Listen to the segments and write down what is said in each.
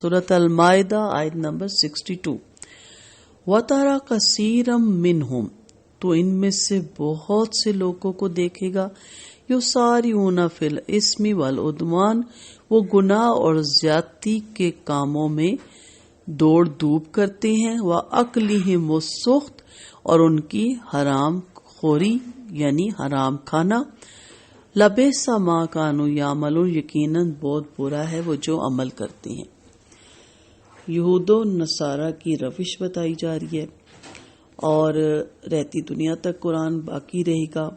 سورۃ المائدہ آیت نمبر 62 وَتَرَى كَثِيرًا مِّنْهُمْ تو ان میں سے بہت سے لوگوں کو دیکھے گا يُسَارِعُونَ فِي الْإِثْمِ وَالْعُدْوَانِ وہ گناہ اور زیادتی کے کاموں میں دوڑ دھوپ کرتے ہیں وَأَكْلِهِمُ السُّحْتَ اور ان کی حرام خوری یعنی حرام کھانا لَبِئْسَ مَا كَانُوا يَعْمَلُونَ یقیناً بہت برا ہے وہ جو عمل کرتے ہیں۔ یہود و نصارہ کی روش بتائی جا رہی ہے اور رہتی دنیا تک قرآن باقی رہے گا،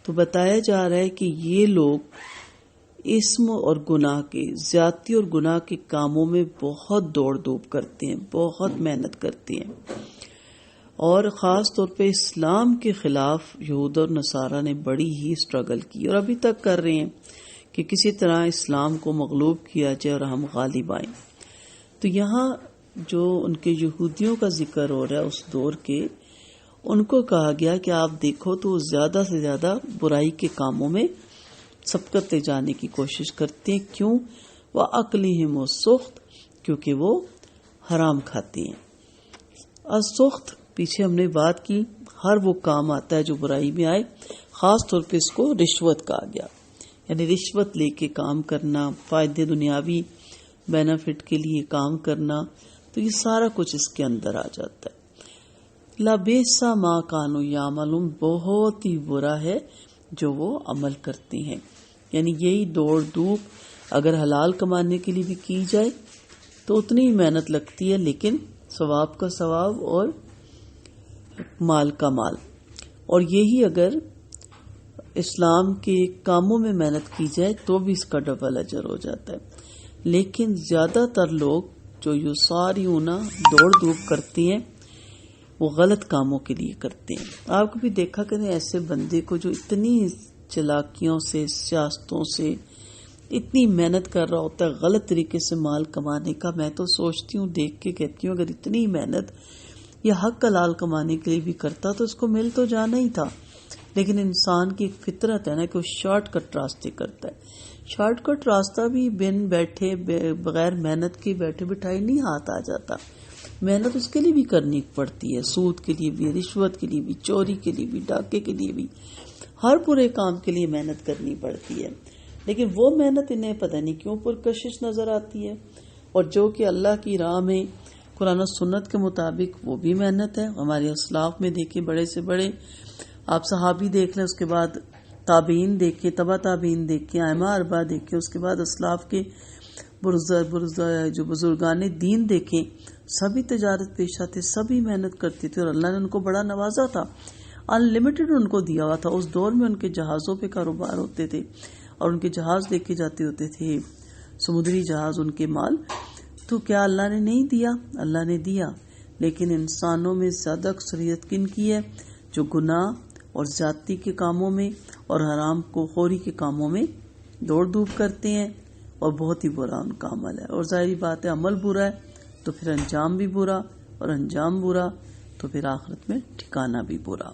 تو بتایا جا رہا ہے کہ یہ لوگ اسم اور گناہ کے زیادتی اور گناہ کے کاموں میں بہت دوڑ دھوپ کرتے ہیں، بہت محنت کرتے ہیں، اور خاص طور پہ اسلام کے خلاف یہود اور نصارہ نے بڑی ہی سٹرگل کی اور ابھی تک کر رہے ہیں کہ کسی طرح اسلام کو مغلوب کیا جائے اور ہم غالب آئیں۔ تو یہاں جو ان کے یہودیوں کا ذکر ہو رہا ہے اس دور کے، ان کو کہا گیا کہ آپ دیکھو تو زیادہ سے زیادہ برائی کے کاموں میں سبقت لے جانے کی کوشش کرتے ہیں۔ کیوں؟ وَأَكْلِهِمُ السُّحْتَ کیونکہ وہ حرام کھاتے ہیں۔ السُّحْت پیچھے ہم نے بات کی، ہر وہ کام آتا ہے جو برائی میں آئے، خاص طور پہ اس کو رشوت کہا گیا، یعنی رشوت لے کے کام کرنا، فائدے دنیاوی بینیفٹ کے لیے کام کرنا، تو یہ سارا کچھ اس کے اندر آ جاتا ہے۔ لَبِئْسَ مَا كَانُوا يَعْمَلُونَ بہت ہی برا ہے جو وہ عمل کرتے ہیں، یعنی یہی دوڑ دھوپ اگر حلال کمانے کے لیے بھی کی جائے تو اتنی ہی محنت لگتی ہے، لیکن ثواب کا ثواب اور مال کا مال، اور یہی اگر اسلام کے کاموں میں محنت کی جائے تو بھی اس کا ڈبل اجر ہو جاتا ہے۔ لیکن زیادہ تر لوگ جو یسارعون دوڑ دھوپ کرتے ہیں وہ غلط کاموں کے لیے کرتے ہیں۔ آپ کو بھی دیکھا کریں ایسے بندے کو جو اتنی چلاکیوں سے، سیاستوں سے اتنی محنت کر رہا ہوتا ہے غلط طریقے سے مال کمانے کا، میں تو سوچتی ہوں، دیکھ کے کہتی ہوں، اگر اتنی محنت یہ حق حلال کمانے کے لیے بھی کرتا تو اس کو مل تو جانا ہی تھا، لیکن انسان کی ایک فطرت ہے نا کہ وہ شارٹ کٹ راستے کرتا ہے۔ شارٹ کٹ راستہ بھی بن بیٹھے بغیر محنت کے بیٹھے بٹھائی نہیں ہاتھ آ جاتا، محنت اس کے لیے بھی کرنی پڑتی ہے، سود کے لیے بھی، رشوت کے لیے بھی، چوری کے لیے بھی، ڈاکے کے لیے بھی، ہر برے کام کے لیے محنت کرنی پڑتی ہے، لیکن وہ محنت انہیں پتہ نہیں کیوں پرکشش نظر آتی ہے، اور جو کہ اللہ کی راہ میں قرآن و سنت کے مطابق وہ بھی محنت ہے۔ ہمارے اسلاف میں دیکھیں، بڑے سے بڑے آپ صحابی دیکھ لیں، اس کے بعد تابعین دیکھیں، تبع تابعین دیکھیں، ائمہ اربعہ دیکھیں، اس کے بعد اسلاف کے جو بزرگان دین دیکھیں، سبھی تجارت پیش آتے، سبھی محنت کرتے تھے، اور اللہ نے ان کو بڑا نوازا تھا، ان لمیٹڈ ان کو دیا ہوا تھا۔ اس دور میں ان کے جہازوں پہ کاروبار ہوتے تھے اور ان کے جہاز لے کے جاتے ہوتے تھے، سمندری جہاز، ان کے مال۔ تو کیا اللہ نے نہیں دیا؟ اللہ نے دیا، لیکن انسانوں میں زیادہ اکثریت کن کی ہے؟ جو گناہ اور زیادتی کے کاموں میں اور حرام کو خوری کے کاموں میں دوڑ دھوپ کرتے ہیں، اور بہت ہی برا ان کا عمل ہے۔ اور ظاہری بات ہے، عمل برا ہے تو پھر انجام بھی برا، اور انجام برا تو پھر آخرت میں ٹھکانہ بھی برا۔